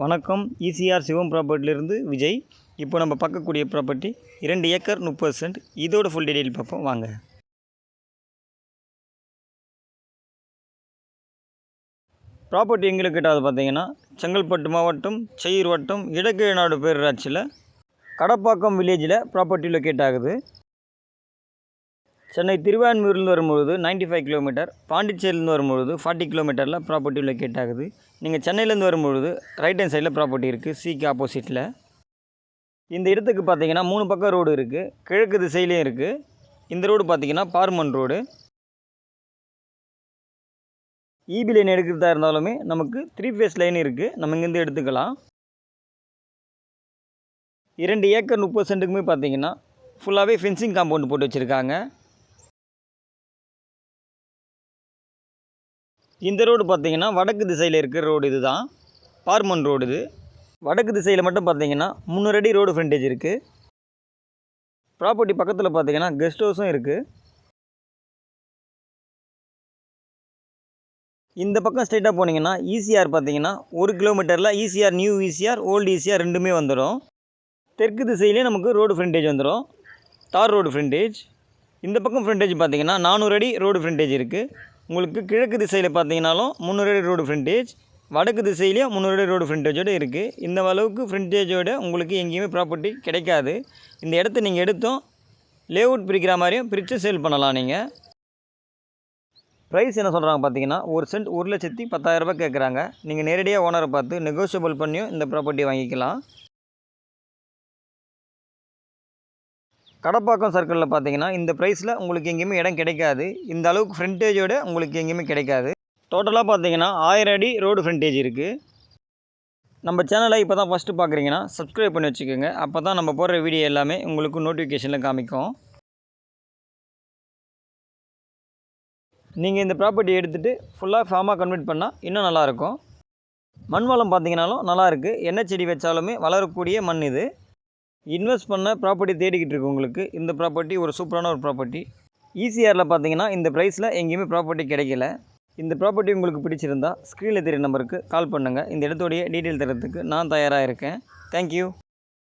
வணக்கம். ஈசிஆர் சிவம் ப்ராப்பர்ட்டிலிருந்து விஜய். இப்போ நம்ம பார்க்கக்கூடிய ப்ராப்பர்ட்டி 2 ஏக்கர் 30 சென்ட். இதோட ஃபுல் டீட்டெயில் பார்ப்போம் வாங்க. ப்ராப்பர்ட்டி எங்களுக்கு கிட்டாது பார்த்தீங்கன்னா செங்கல்பட்டு மாவட்டம் செய்யூர் வட்டம் இடக்கீழ்நாடு பேரூராட்சியில் கடப்பாக்கம் வில்லேஜில் ப்ராப்பர்ட்டி லொக்கேட் ஆகுது. சென்னை திருவான்மியூர்லேருந்து வரும்பொழுது 95 கிலோமீட்டர், பாண்டிச்சேரியிலேருந்து வரும்பொழுது 40 கிலோமீட்டரில் ப்ராப்பர்ட்டி லொக்கேட் ஆகுது. நீங்கள் சென்னையிலேருந்து வரும்பொழுது ரைட் ஹேண்ட் சைடில் ப்ராப்பர்ட்டி இருக்குது, சிக்கு ஆப்போசிட்டில். இந்த இடத்துக்கு பார்த்தீங்கன்னா 3 பக்கம் ரோடு இருக்குது, கிழக்கு திசையிலையும் இருக்குது. இந்த ரோடு பார்த்தீங்கன்னா பார்மன் ரோடு. இபி லைன் எடுக்கிறதா இருந்தாலுமே நமக்கு 3 ஃபேஸ் லைன் இருக்குது, நம்ம இங்கேருந்து எடுத்துக்கலாம். 2 ஏக்கர் 30 சென்ட்டுக்குமே பார்த்தீங்கன்னா ஃபுல்லாகவே ஃபென்சிங் காம்பவுண்ட் போட்டு வச்சுருக்காங்க. இந்த ரோடு பார்த்தீங்கன்னா வடக்கு திசையில் இருக்கிற ரோடு, இது தான் பார்மன் ரோடு. இது வடக்கு திசையில் மட்டும் பார்த்தீங்கன்னா 300 அடி ரோடு ஃப்ரண்டேஜ் இருக்குது. ப்ராப்பர்ட்டி பக்கத்தில் பார்த்தீங்கன்னா கெஸ்ட் ஹவுஸும் இருக்குது. இந்த பக்கம் ஸ்ட்ரைட்டாக போனீங்கன்னா ஈசிஆர் பார்த்தீங்கன்னா 1 கிலோமீட்டரில் ECR, new ECR, old ECR ரெண்டுமே வந்துடும். தெற்கு திசையிலே நமக்கு ரோடு ஃப்ரண்டேஜ் வந்துடும், தார் ரோடு ஃப்ரண்டேஜ். இந்த பக்கம் ஃப்ரண்டேஜ் பார்த்தீங்கன்னா 400 அடி ரோடு ஃப்ரண்டேஜ் இருக்குது. உங்களுக்கு கிழக்கு திசையில் பார்த்தீங்கன்னாலும் 300 அடி ரோடு ஃப்ரண்டேஜ், வடக்கு திசையிலையும் 300 அடி ரோடு ஃப்ரண்டேஜோடு இருக்குது. இந்த அளவுக்கு ஃப்ரண்டேஜோடு உங்களுக்கு எங்கேயுமே ப்ராப்பர்ட்டி கிடைக்காது. இந்த இடத்த நீங்கள் எடுத்தோம் லேஅவுட் பிரிக்கிற மாதிரியும் பிரித்து சேல் பண்ணலாம். நீங்கள் ப்ரைஸ் என்ன சொல்கிறாங்க பார்த்தீங்கன்னா 1 சென்ட் 1,10,000 ரூபாய் கேட்குறாங்க. நீங்கள் நேரடியாக ஓனரை பார்த்து நெகோஷியபிள் பண்ணியும் இந்த ப்ராப்பர்ட்டி வாங்கிக்கலாம். கடப்பாக்கம் சர்க்கிளில் பார்த்தீங்கன்னா இந்த ப்ரைஸில் உங்களுக்கு எங்கேயுமே இடம் கிடைக்காது. இந்த அளவுக்கு ஃப்ரண்டேஜோடு உங்களுக்கு எங்கேயுமே கிடைக்காது. டோட்டலாக பார்த்தீங்கன்னா 1000 அடி ரோடு ஃப்ரண்டேஜ் இருக்குது. நம்ம சேனலை இப்போ தான் ஃபஸ்ட்டு பார்க்குறீங்கன்னா சப்ஸ்கிரைப் பண்ணி வச்சுக்கோங்க. அப்போ தான் நம்ம போடுற வீடியோ எல்லாமே உங்களுக்கு நோட்டிஃபிகேஷனில் காமிக்கும். நீங்கள் இந்த ப்ராப்பர்ட்டி எடுத்துகிட்டு ஃபுல்லாக ஃபார்மாக கன்வெர்ட் பண்ணால் இன்னும் நல்லாயிருக்கும். மண் வளம் பார்த்தீங்கன்னாலும் நல்லாயிருக்கு. என்ன செடி வச்சாலுமே வளரக்கூடிய மண் இது. இன்வெஸ்ட் பண்ண ப்ராப்பர்ட்டி தேடிக்கிட்டு இருக்கு உங்களுக்கு இந்த ப்ராப்பர்ட்டி ஒரு சூப்பரான ஒரு ப்ராப்பர்ட்டி. ஈசிஆரில் பார்த்தீங்கன்னா இந்த ப்ரைஸில் எங்கேயுமே ப்ராப்பர்ட்டி கிடைக்கல. இந்த ப்ராப்பர்ட்டி உங்களுக்கு பிடிச்சிருந்தால் ஸ்க்ரீனில் தெரிய நம்பருக்கு கால் பண்ணுங்கள். இந்த இடத்துடைய டீட்டெயில் தரத்துக்கு நான் தயாராக இருக்கேன். தேங்க்யூ.